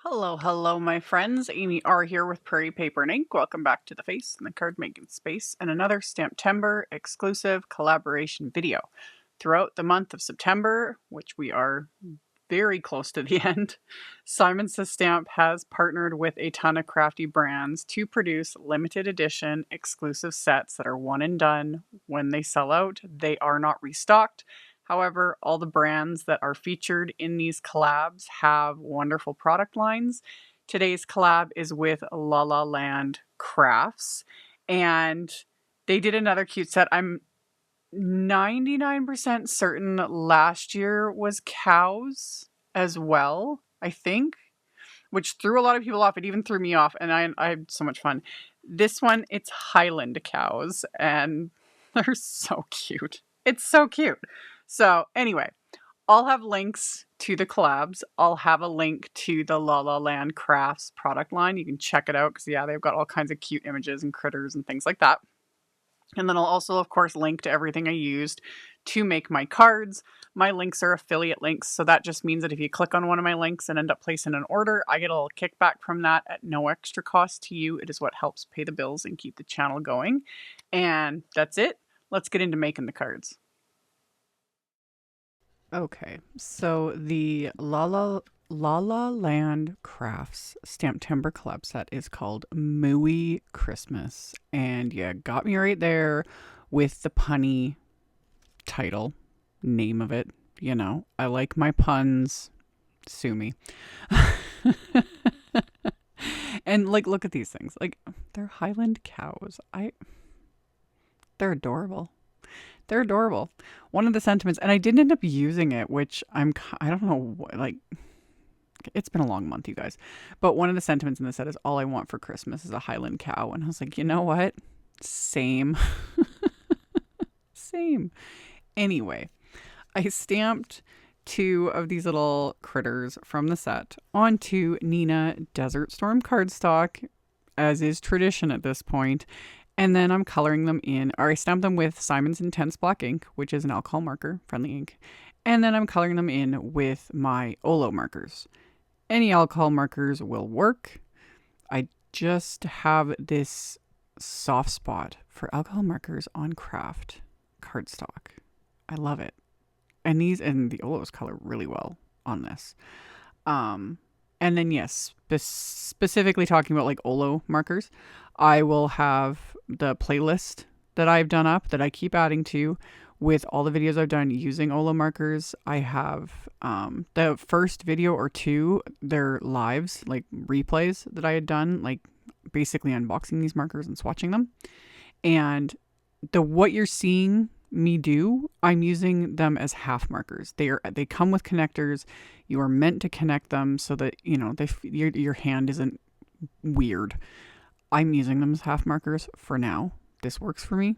Hello, hello, my friends. AmyR here with Prairie Paper and Ink. Welcome back to the Face and the Card Making Space and another STAMPtember exclusive collaboration video. Throughout the month of September, which we are very close to the end, Simon Says Stamp has partnered with a ton of crafty brands to produce limited edition exclusive sets that are one and done. When they sell out, they are not restocked. However, all the brands that are featured in these collabs have wonderful product lines. Today's collab is with La La Land Crafts, and they did another cute set. I'm 99% certain last year was cows as well, I think, which threw a lot of people off. It even threw me off, and I had so much fun. This one, it's Highland cows, and they're so cute. It's so cute. So anyway, I'll have links to the collabs. I'll have a link to the La La Land Crafts product line. You can check it out because, yeah, they've got all kinds of cute images and critters and things like that. And then I'll also, of course, link to everything I used to make my cards. My links are affiliate links, so that just means that if you click on one of my links and end up placing an order, I get a little kickback from that at no extra cost to you. It is what helps pay the bills and keep the channel going. And that's it. Let's get into making the cards. Okay, so the La La Land Crafts STAMPtember collab set is called Mooey Christmas. And yeah, got me right there with the punny title, name of it. You know, I like my puns. Sue me. And like, look at these things. Like, they're Highland cows. They're adorable. They're adorable. One of the sentiments, and I didn't end up using it, which I don't know, like, it's been a long month, you guys. But one of the sentiments in the set is all I want for Christmas is a Highland cow. And I was like, you know what? Same. Same. Anyway, I stamped 2 of these little critters from the set onto Neenah Desert Storm cardstock, as is tradition at this point. And then I'm coloring them in, or I stamped them with Simon's Intense Black ink, which is an alcohol marker, friendly ink. And then I'm coloring them in with my Olo markers. Any alcohol markers will work. I just have this soft spot for alcohol markers on craft cardstock. I love it. And the Olos color really well on this. And then, yes, specifically talking about like Olo markers, I will have the playlist that I've done up that I keep adding to with all the videos I've done using Olo markers. I have the first video or 2, they're lives, like replays that I had done, like basically unboxing these markers and swatching them. And what you're seeing me do, I'm using them as half markers. They come with connectors. You are meant to connect them so that, you know, your hand isn't weird. I'm using them as half markers for now. This works for me.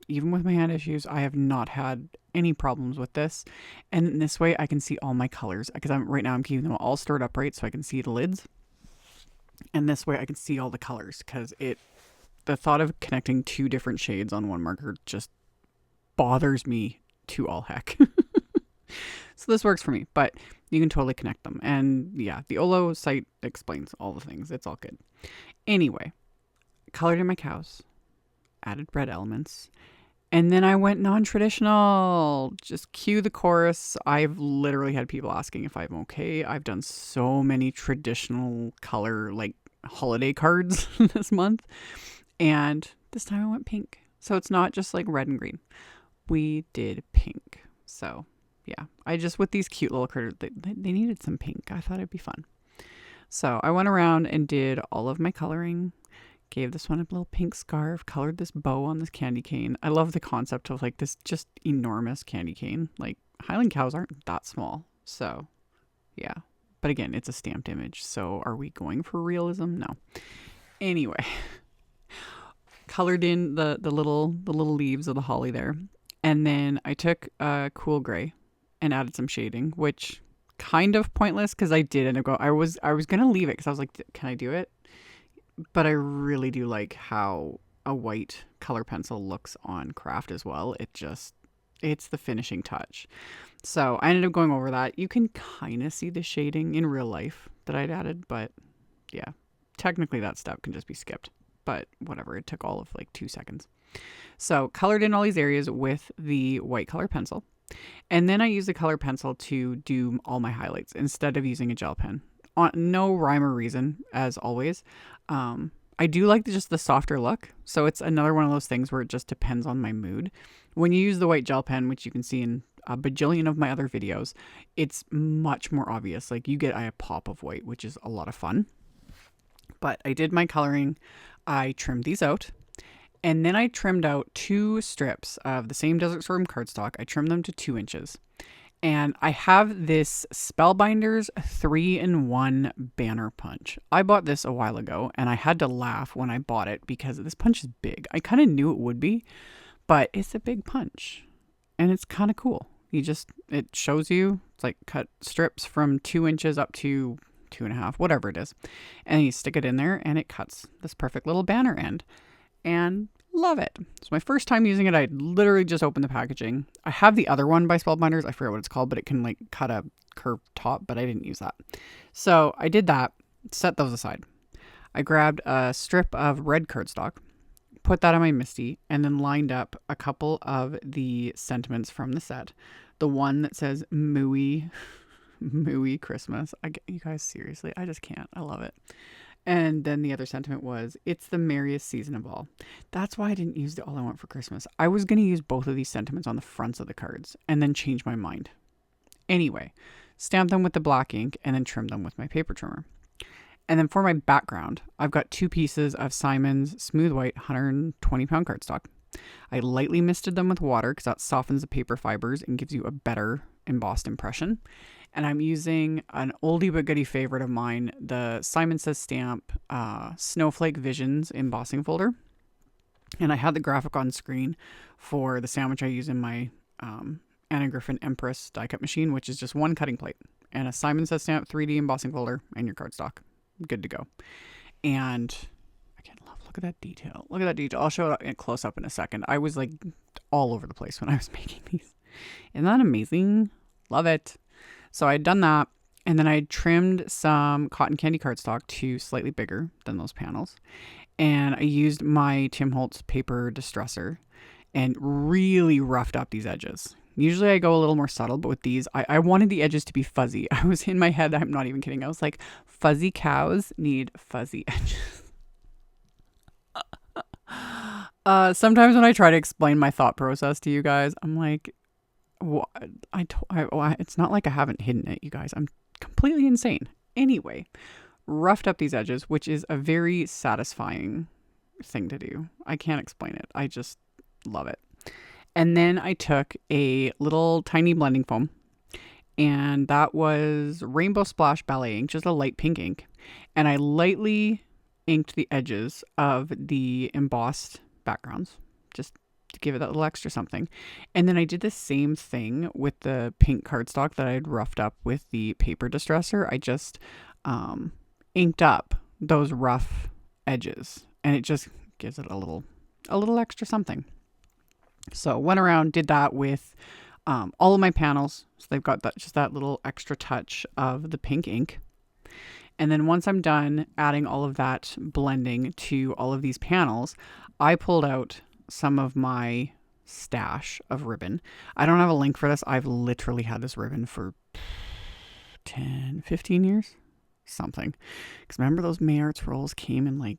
Even with my hand issues, I have not had any problems with this. And in this way, I can see all my colors because right now I'm keeping them all stored upright so I can see the lids. And this way I can see all the colors because the thought of connecting 2 different shades on one marker just bothers me to all heck. So this works for me, but you can totally connect them. And yeah, the Olo site explains all the things. It's all good. Anyway, colored in my cows, added bread elements, and then I went non-traditional. Just cue the chorus. I've literally had people asking if I'm okay. I've done so many traditional color, like holiday cards this month. And this time I went pink. So it's not just like red and green. We did pink. So yeah, with these cute little critters, they needed some pink. I thought it'd be fun. So I went around and did all of my coloring, gave this one a little pink scarf, colored this bow on this candy cane. I love the concept of like this just enormous candy cane. Like Highland cows aren't that small. So yeah, but again, it's a stamped image. So are we going for realism? No. Anyway, colored in the little leaves of the holly there. And then I took a cool gray and added some shading, which kind of pointless because I did end up I was going to leave it because I was like, can I do it? But I really do like how a white color pencil looks on craft as well. It's the finishing touch. So I ended up going over that. You can kind of see the shading in real life, that I'd added, but yeah, technically that step can just be skipped, but whatever. It took all of like 2 seconds. So colored in all these areas with the white color pencil. And then I use the color pencil to do all my highlights instead of using a gel pen. On no rhyme or reason, as always. I do like just the softer look. So it's another one of those things where it just depends on my mood. When you use the white gel pen, which you can see in a bajillion of my other videos, it's much more obvious. Like you get a pop of white, which is a lot of fun. But I did my coloring. I trimmed these out. And then I trimmed out 2 strips of the same Desert Storm cardstock. I trimmed them to 2 inches. And I have this Spellbinders 3-in-1 banner punch. I bought this a while ago and I had to laugh when I bought it because this punch is big. I kind of knew it would be, but it's a big punch and it's kind of cool. It shows you, it's like cut strips from 2 inches up to 2.5, whatever it is. And you stick it in there and it cuts this perfect little banner end. And love it. It's my first time using it. I literally just opened the packaging. I have the other one by Spellbinders. I forget what it's called, but it can like cut a curved top, but I didn't use that. So I did that, set those aside. I grabbed a strip of red cardstock, put that on my MISTI, and then lined up a couple of the sentiments from the set. The one that says Mooey, Mooey Christmas. You guys, seriously, I just can't. I love it. And then the other sentiment was, it's the merriest season of all. That's why I didn't use the All I Want for Christmas. I was going to use both of these sentiments on the fronts of the cards and then change my mind. Anyway, stamp them with the black ink and then trim them with my paper trimmer. And then for my background, I've got 2 pieces of Simon's Smooth White 120-pound cardstock. I lightly misted them with water because that softens the paper fibers and gives you a better embossed impression. And I'm using an oldie but goodie favorite of mine, the Simon Says Stamp Snowflake Visions embossing folder. And I had the graphic on screen for the sandwich I use in my Anna Griffin EMPRESS die cut machine, which is just 1 cutting plate and a Simon Says Stamp 3D embossing folder and your cardstock. Good to go. And I can't look at that detail. Look at that detail. I'll show it close up in a second. I was like all over the place when I was making these. Isn't that amazing? Love it. So I had done that, and then I had trimmed some cotton candy cardstock to slightly bigger than those panels. And I used my Tim Holtz paper distresser and really roughed up these edges. Usually I go a little more subtle, but with these, I wanted the edges to be fuzzy. I was in my head, I'm not even kidding. I was like, fuzzy cows need fuzzy edges. Sometimes when I try to explain my thought process to you guys, I'm like, it's not like I haven't hidden it, you guys. I'm completely insane. Anyway, roughed up these edges, which is a very satisfying thing to do. I can't explain it. I just love it. And then I took a little tiny blending foam, and that was Rainbow Splash Ballet ink, just a light pink ink. And I lightly inked the edges of the embossed backgrounds, just to give it that little extra something. And then I did the same thing with the pink cardstock that I had roughed up with the paper distresser. I just inked up those rough edges, and it just gives it a little extra something. So went around, did that with all of my panels. So they've got that little extra touch of the pink ink. And then once I'm done adding all of that blending to all of these panels, I pulled out some of my stash of ribbon. I don't have a link for this. I've literally had this ribbon for 10, 15 years, something. Because remember those Mayarts rolls came in like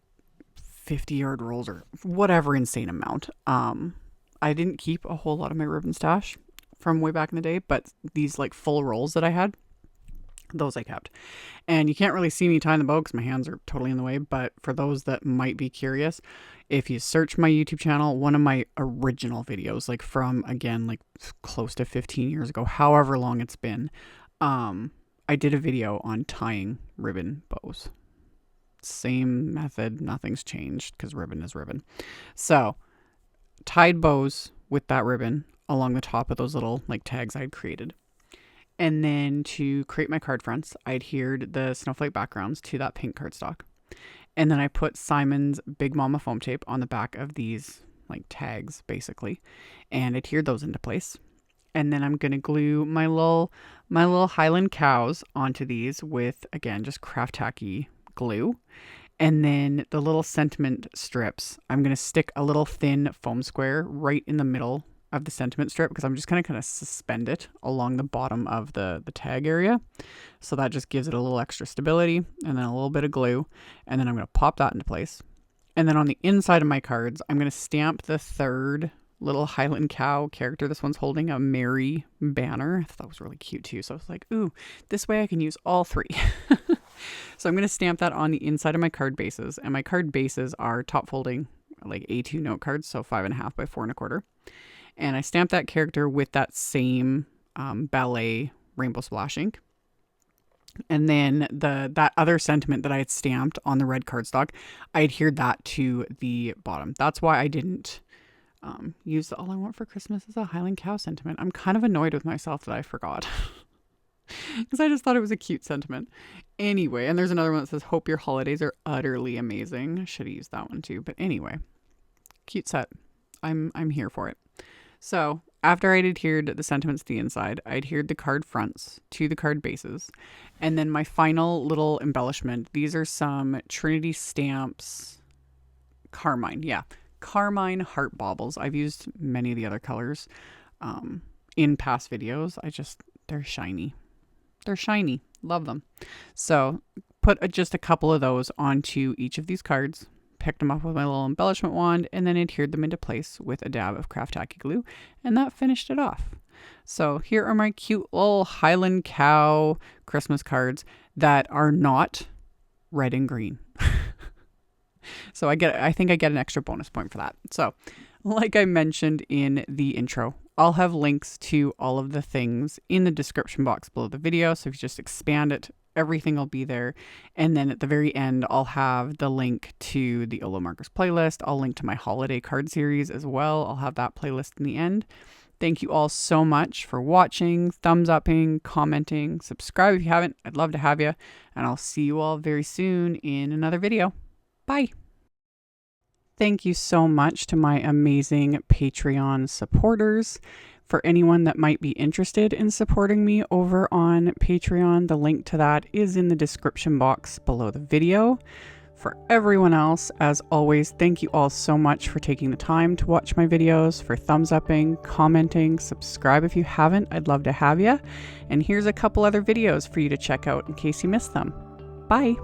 50-yard rolls or whatever insane amount. I didn't keep a whole lot of my ribbon stash from way back in the day, but these like full rolls that I had, those I kept. And you can't really see me tying the bow because my hands are totally in the way, but for those that might be curious, if you search my YouTube channel, one of my original videos, like from, again, like close to 15 years ago, however long it's been, I did a video on tying ribbon bows. Same method, nothing's changed because ribbon is ribbon. So tied bows with that ribbon along the top of those little like tags I'd created. And then to create my card fronts, I adhered the snowflake backgrounds to that pink cardstock. And then I put Simon's Big Mama foam tape on the back of these like tags basically and adhered those into place. And then I'm going to glue my little Highland cows onto these with, again, just craft tacky glue. And then the little sentiment strips, I'm going to stick a little thin foam square right in the middle of the sentiment strip, because I'm just going to kind of suspend it along the bottom of the tag area. So that just gives it a little extra stability, and then a little bit of glue. And then I'm going to pop that into place. And then on the inside of my cards, I'm going to stamp the third little Highland cow character. This one's holding a Mary banner. I thought that was really cute too. So I was like, ooh, this way I can use all three. So I'm going to stamp that on the inside of my card bases. And my card bases are top folding, like A2 note cards. So 5.5 by 4.25. And I stamped that character with that same Ballet rainbow splash ink. And then that other sentiment that I had stamped on the red cardstock, I adhered that to the bottom. That's why I didn't use the All I Want for Christmas is a Highland Cow sentiment. I'm kind of annoyed with myself that I forgot. Because I just thought it was a cute sentiment. Anyway, and there's another one that says, hope your holidays are utterly amazing. I should have used that one too. But anyway, cute set. I'm here for it. So after I'd adhered the sentiments to the inside, I adhered the card fronts to the card bases. And then my final little embellishment, these are some Trinity Stamps Carmine. Yeah, Carmine heart baubles. I've used many of the other colors in past videos. They're shiny. They're shiny. Love them. So put just a couple of those onto each of these cards. Picked them up with my little embellishment wand, and then adhered them into place with a dab of craft tacky glue, and that finished it off. So here are my cute little Highland Cow Christmas cards that are not red and green. So I think I get an extra bonus point for that. So like I mentioned in the intro, I'll have links to all of the things in the description box below the video. So if you just expand it, everything will be there. And then at the very end, I'll have the link to the Olo Markers playlist. I'll link to my holiday card series as well. I'll have that playlist in the end. Thank you all so much for watching, thumbs upping, commenting, subscribe if you haven't. I'd love to have you. And I'll see you all very soon in another video. Bye. Thank you so much to my amazing Patreon supporters. For anyone that might be interested in supporting me over on Patreon, the link to that is in the description box below the video. For everyone else, as always, thank you all so much for taking the time to watch my videos, for thumbs upping, commenting, subscribe if you haven't. I'd love to have you. And here's a couple other videos for you to check out in case you missed them. Bye.